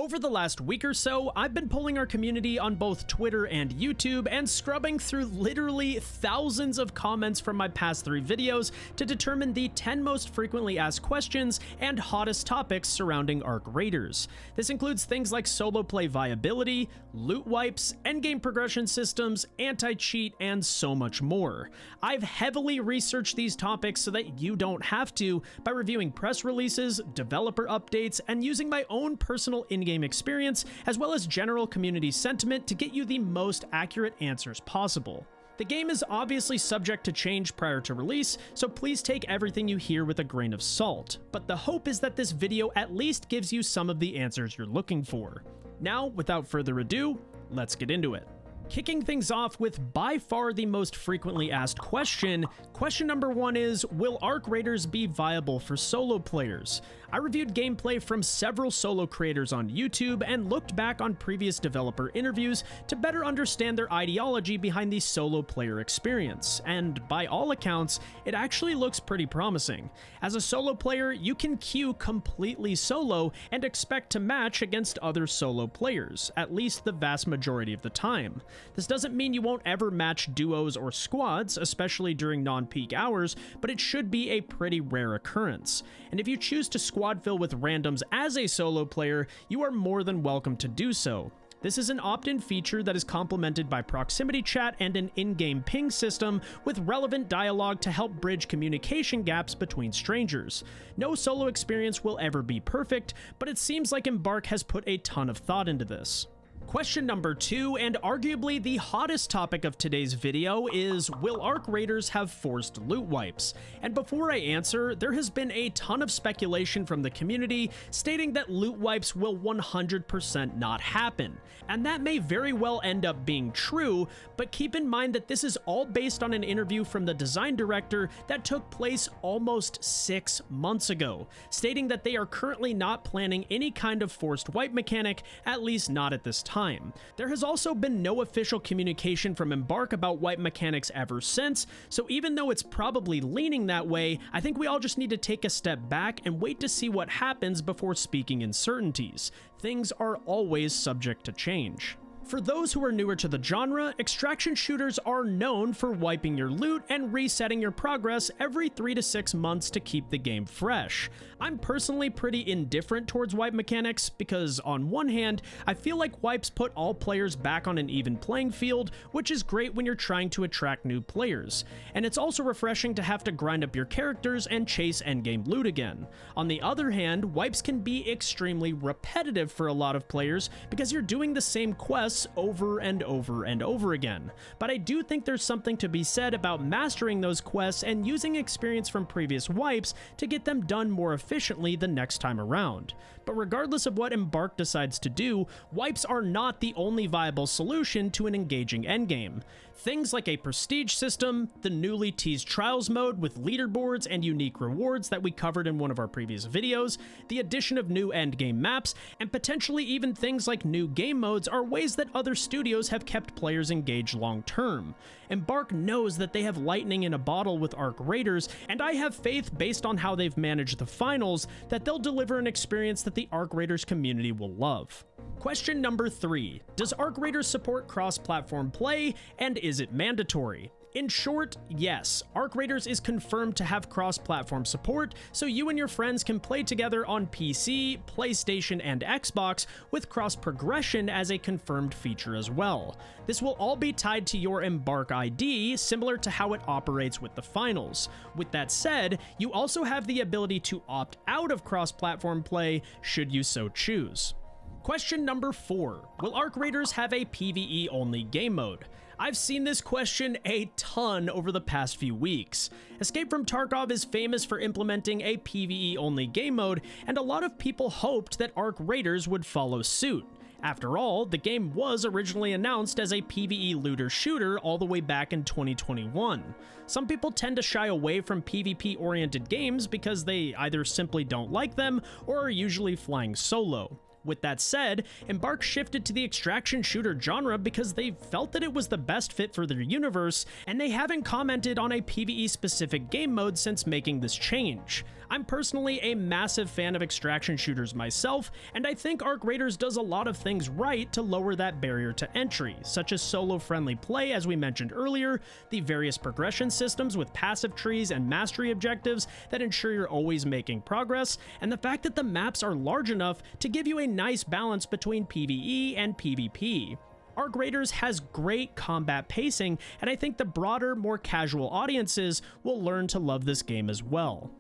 Over the last week or so, I've been polling our community on both Twitter and YouTube and scrubbing through literally thousands of comments from my past 3 videos to determine the 10 most frequently asked questions and hottest topics surrounding Arc Raiders. This includes things like solo play viability, loot wipes, endgame progression systems, anti-cheat, and so much more. I've heavily researched these topics so that you don't have to by reviewing press releases, developer updates, and using my own personal in-game experience, as well as general community sentiment to get you the most accurate answers possible. The game is obviously subject to change prior to release, so please take everything you hear with a grain of salt, but the hope is that this video at least gives you some of the answers you're looking for. Now, without further ado, let's get into it. Kicking things off with by far the most frequently asked question number 1 is, will Arc Raiders be viable for solo players? I reviewed gameplay from several solo creators on YouTube and looked back on previous developer interviews to better understand their ideology behind the solo player experience, and by all accounts, it actually looks pretty promising. As a solo player, you can queue completely solo and expect to match against other solo players, at least the vast majority of the time. This doesn't mean you won't ever match duos or squads, especially during non-peak hours, but it should be a pretty rare occurrence. And if you choose to squad fill with randoms as a solo player, you are more than welcome to do so. This is an opt-in feature that is complemented by proximity chat and an in-game ping system with relevant dialogue to help bridge communication gaps between strangers. No solo experience will ever be perfect, but it seems like Embark has put a ton of thought into this. Question number 2, and arguably the hottest topic of today's video, is will Arc Raiders have forced loot wipes? And before I answer, there has been a ton of speculation from the community stating that loot wipes will 100% not happen. And that may very well end up being true, but keep in mind that this is all based on an interview from the design director that took place almost 6 months ago, stating that they are currently not planning any kind of forced wipe mechanic, at least not at this time. There has also been no official communication from Embark about wipe mechanics ever since, so even though it's probably leaning that way, I think we all just need to take a step back and wait to see what happens before speaking in certainties. Things are always subject to change. For those who are newer to the genre, extraction shooters are known for wiping your loot and resetting your progress every 3 to 6 months to keep the game fresh. I'm personally pretty indifferent towards wipe mechanics because, on one hand, I feel like wipes put all players back on an even playing field, which is great when you're trying to attract new players. And it's also refreshing to have to grind up your characters and chase endgame loot again. On the other hand, wipes can be extremely repetitive for a lot of players because you're doing the same quests over and over and over again. But I do think there's something to be said about mastering those quests and using experience from previous wipes to get them done more efficiently the next time around. But regardless of what Embark decides to do, wipes are not the only viable solution to an engaging endgame. Things like a prestige system, the newly teased trials mode with leaderboards and unique rewards that we covered in one of our previous videos, the addition of new endgame maps, and potentially even things like new game modes are ways that other studios have kept players engaged long term. Embark knows that they have lightning in a bottle with Arc Raiders, and I have faith based on how they've managed the finals that they'll deliver an experience that the Arc Raiders community will love. Question number 3. Does Arc Raiders support cross-platform play, and is it mandatory? In short, yes, Arc Raiders is confirmed to have cross-platform support, so you and your friends can play together on PC, PlayStation, and Xbox, with cross-progression as a confirmed feature as well. This will all be tied to your Embark ID, similar to how it operates with the finals. With that said, you also have the ability to opt out of cross-platform play should you so choose. Question number 4. Will Arc Raiders have a PvE-only game mode? I've seen this question a ton over the past few weeks. Escape from Tarkov is famous for implementing a PvE-only game mode, and a lot of people hoped that Arc Raiders would follow suit. After all, the game was originally announced as a PvE looter-shooter all the way back in 2021. Some people tend to shy away from PvP-oriented games because they either simply don't like them or are usually flying solo. With that said, Embark shifted to the extraction shooter genre because they felt that it was the best fit for their universe, and they haven't commented on a PvE-specific game mode since making this change. I'm personally a massive fan of extraction shooters myself, and I think Arc Raiders does a lot of things right to lower that barrier to entry, such as solo-friendly play as we mentioned earlier, the various progression systems with passive trees and mastery objectives that ensure you're always making progress, and the fact that the maps are large enough to give you a nice balance between PvE and PvP. Arc Raiders has great combat pacing, and I think the broader, more casual audiences will learn to love this game as well.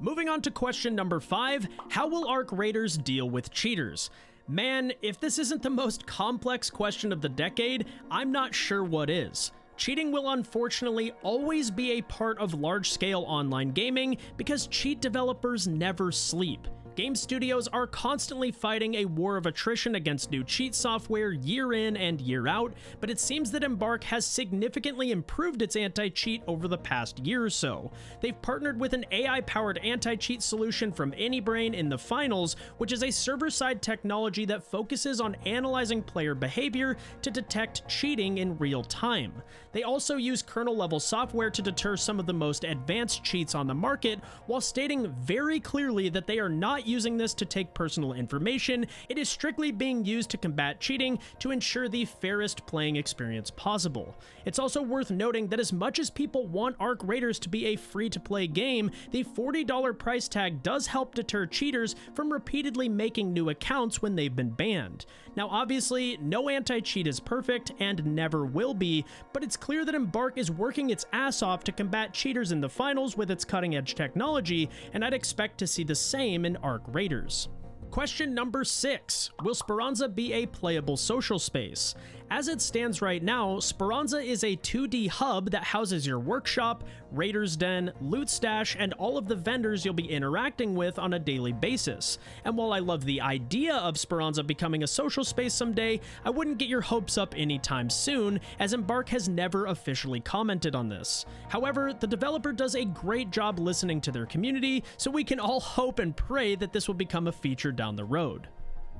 Moving on to question number 5, how will Arc Raiders deal with cheaters? Man, if this isn't the most complex question of the decade, I'm not sure what is. Cheating will unfortunately always be a part of large-scale online gaming because cheat developers never sleep. Game studios are constantly fighting a war of attrition against new cheat software year in and year out, but it seems that Embark has significantly improved its anti-cheat over the past year or so. They've partnered with an AI-powered anti-cheat solution from AnyBrain in the finals, which is a server-side technology that focuses on analyzing player behavior to detect cheating in real time. They also use kernel-level software to deter some of the most advanced cheats on the market, while stating very clearly that they are not using this to take personal information. It is strictly being used to combat cheating to ensure the fairest playing experience possible. It's also worth noting that as much as people want Arc Raiders to be a free-to-play game, the $40 price tag does help deter cheaters from repeatedly making new accounts when they've been banned. Now obviously, no anti-cheat is perfect and never will be, but it's clear that Embark is working its ass off to combat cheaters in the finals with its cutting-edge technology, and I'd expect to see the same in Arc Raiders. Question number 6, will Speranza be a playable social space? As it stands right now, Speranza is a 2D hub that houses your workshop, Raiders Den, loot stash, and all of the vendors you'll be interacting with on a daily basis. And while I love the idea of Speranza becoming a social space someday, I wouldn't get your hopes up anytime soon, as Embark has never officially commented on this. However, the developer does a great job listening to their community, so we can all hope and pray that this will become a feature down the road.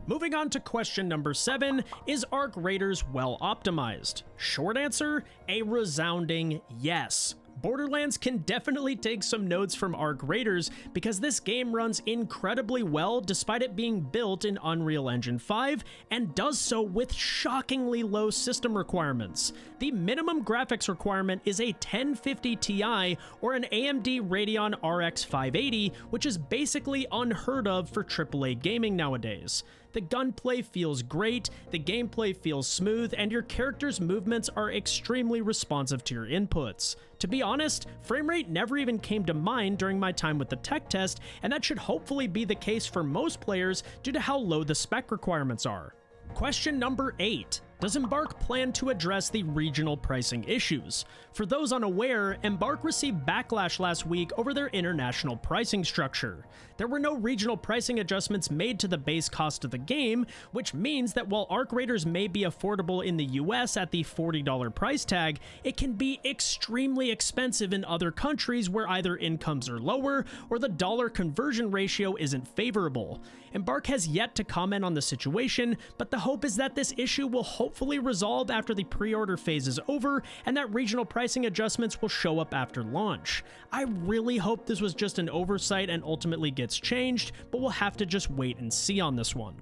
Moving on to question number 7, is Arc Raiders well optimized? Short answer, a resounding yes. Borderlands can definitely take some notes from Arc Raiders because this game runs incredibly well despite it being built in Unreal Engine 5 and does so with shockingly low system requirements. The minimum graphics requirement is a 1050 Ti or an AMD Radeon RX 580, which is basically unheard of for AAA gaming nowadays. The gunplay feels great, the gameplay feels smooth, and your character's movements are extremely responsive to your inputs. To be honest, frame rate never even came to mind during my time with the tech test, and that should hopefully be the case for most players due to how low the spec requirements are. Question number 8. Does Embark plan to address the regional pricing issues? For those unaware, Embark received backlash last week over their international pricing structure. There were no regional pricing adjustments made to the base cost of the game, which means that while Arc Raiders may be affordable in the US at the $40 price tag, it can be extremely expensive in other countries where either incomes are lower or the dollar conversion ratio isn't favorable. Embark has yet to comment on the situation, but the hope is that this issue will hopefully resolve after the pre-order phase is over and that regional pricing adjustments will show up after launch. I really hope this was just an oversight and ultimately gets changed, but we'll have to just wait and see on this one.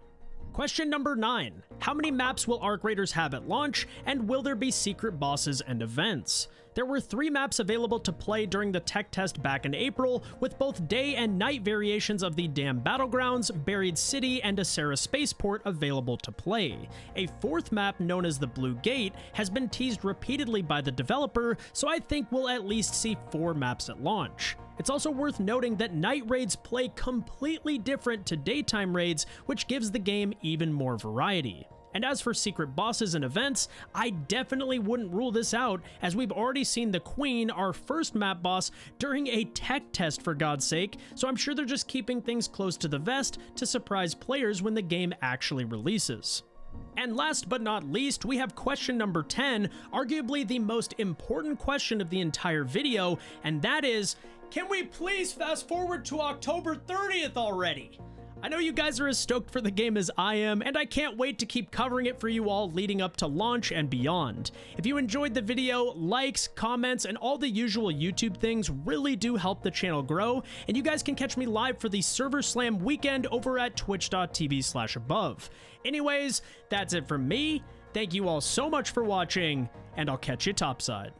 Question number 9. How many maps will Arc Raiders have at launch, and will there be secret bosses and events? There were 3 maps available to play during the tech test back in April, with both day and night variations of the Dam Battlegrounds, Buried City, and Asera Spaceport available to play. A 4th map known as the Blue Gate has been teased repeatedly by the developer, so I think we'll at least see 4 maps at launch. It's also worth noting that night raids play completely different to daytime raids, which gives the game even more variety. And as for secret bosses and events, I definitely wouldn't rule this out, as we've already seen the Queen, our first map boss, during a tech test for God's sake, so I'm sure they're just keeping things close to the vest to surprise players when the game actually releases. And last but not least, we have question number 10, arguably the most important question of the entire video, and that is, can we please fast forward to October 30th already? I know you guys are as stoked for the game as I am, and I can't wait to keep covering it for you all leading up to launch and beyond. If you enjoyed the video, likes, comments, and all the usual YouTube things really do help the channel grow, and you guys can catch me live for the Server Slam weekend over at twitch.tv/above. Anyways, that's it from me. Thank you all so much for watching, and I'll catch you topside.